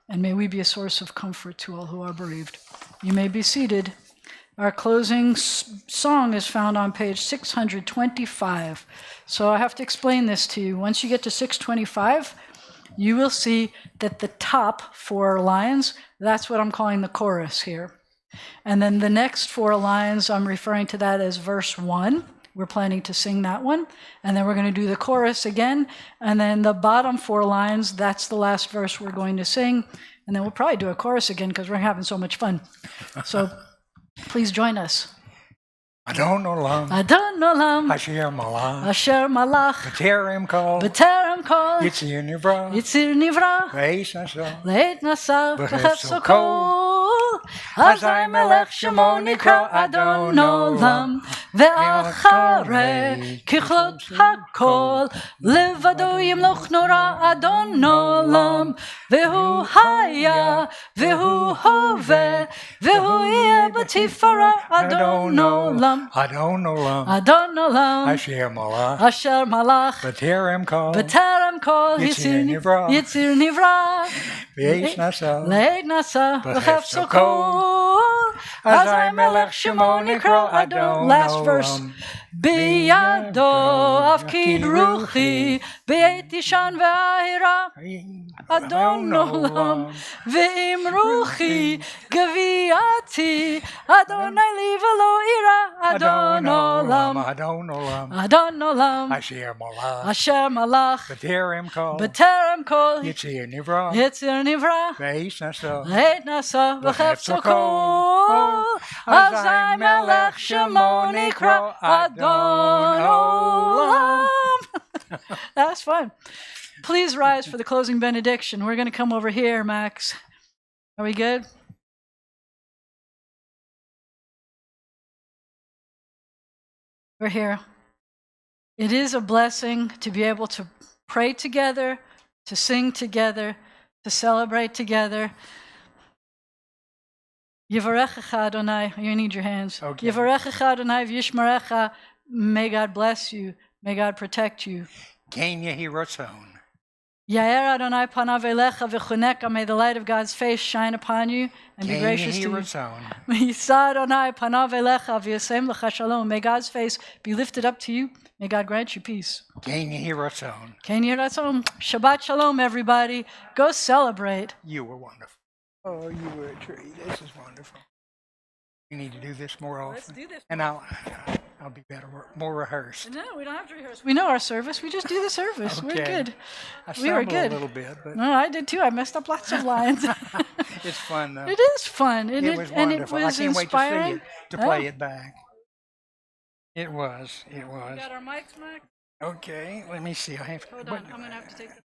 Speaker 1: and may we be a source of comfort to all who are bereaved. You may be seated. Our closing song is found on page 625. So I have to explain this to you. Once you get to 625, you will see that the top 4 lines, that's what I'm calling the chorus here. And then the next 4 lines, I'm referring to that as verse 1. We're planning to sing that one. And then we're going to do the chorus again. And then the bottom 4 lines, that's the last verse we're going to sing. And then we'll probably do a chorus again because we're having so much fun. So please join us.
Speaker 5: Adon Olam,
Speaker 1: Adon Olam,
Speaker 5: Asher Malach,
Speaker 1: Asher Malach,
Speaker 5: B'terem Kol,
Speaker 1: B'terem Kol,
Speaker 5: Yitzir Nivra,
Speaker 1: Yitzir Nivra,
Speaker 5: Ve'es Nasa,
Speaker 1: Leit Nasa,
Speaker 5: B'chefzo
Speaker 1: B'chefzo Kol, Azai Melech Shemo Nikra Adon Olam, Ve'acharei Kichlot HaKol, Levado Yimloch Nora Adon Olam, Ve'hu Haya, Ve'hu Hoveh, Ve'hu Yeh B'tifara Adon Olam.
Speaker 5: Adon Olam,
Speaker 1: Adon Olam,
Speaker 5: Asher Malach,
Speaker 1: Asher Malach,
Speaker 5: B'terem Kol,
Speaker 1: B'terem Kol,
Speaker 5: Yitzir Nivra,
Speaker 1: Yitzir Nivra,
Speaker 5: Ve'es Nasa,
Speaker 1: Leit Nasa,
Speaker 5: B'chefzo
Speaker 1: B'chefzo Kol, Azai Melech Shemo Nikra Adon. Last verse. Biyado Avkid Ruchi, Beit Yishan Ve'ahira, Adon Olam, Ve'im Ruchi, Gaviati, Adonai li v'lo ira, Adon Olam,
Speaker 5: Adon Olam,
Speaker 1: Adon Olam,
Speaker 5: Asher Malach,
Speaker 1: Asher Malach,
Speaker 5: B'terem Kol,
Speaker 1: B'terem Kol,
Speaker 5: Yitzir Nivra,
Speaker 1: Yitzir Nivra,
Speaker 5: Ve'es Nasa,
Speaker 1: Leit Nasa, B'chefzo Kol, Azai Melech Shemo Nikra Adon Olam. That's fun. Please rise for the closing benediction. We're going to come over here, Max. Are we good? We're here. It is a blessing to be able to pray together, to sing together, to celebrate together. Yivarechecha Adonai, you need your hands.
Speaker 5: Okay.
Speaker 1: Yivarechecha Adonai v'yishmerecha, may God bless you, may God protect you.
Speaker 5: Ken Yehi Ratzon,
Speaker 1: Yair Adonai panav elecha v'chuneka, may the light of God's face shine upon you and be
Speaker 5: Ken
Speaker 1: gracious
Speaker 5: Yehi
Speaker 1: to you.
Speaker 5: Ratzon,
Speaker 1: Yisa Adonai panav elecha v'yasem lecha shalom, may God's face be lifted up to you, may God grant you peace.
Speaker 5: Ken Yehi Ratzon.
Speaker 1: Ken Yiratzon, Shabbat Shalom, everybody. Go celebrate.
Speaker 5: You were wonderful. Oh, you were a treat. This is wonderful. We need to do this more often.
Speaker 1: Let's do this.
Speaker 5: And I'll I'll be better, more rehearsed.
Speaker 1: No, we don't have to rehearse. We know our service. We just do the service. We're
Speaker 5: Okay.
Speaker 1: good.
Speaker 5: I
Speaker 1: We were
Speaker 5: stumbled
Speaker 1: good.
Speaker 5: a little bit, but
Speaker 1: No, I did too. I messed up lots of lines.
Speaker 5: it's fun though.
Speaker 1: It is fun, and
Speaker 5: It was
Speaker 1: and it
Speaker 5: wonderful.
Speaker 1: was
Speaker 5: I can't
Speaker 1: inspiring.
Speaker 5: wait to see it, to play
Speaker 1: Oh.
Speaker 5: it back. It was.
Speaker 1: We got our mics, Mac.
Speaker 5: Okay, let me see. I have.
Speaker 1: Hold on, I'm gonna have to take the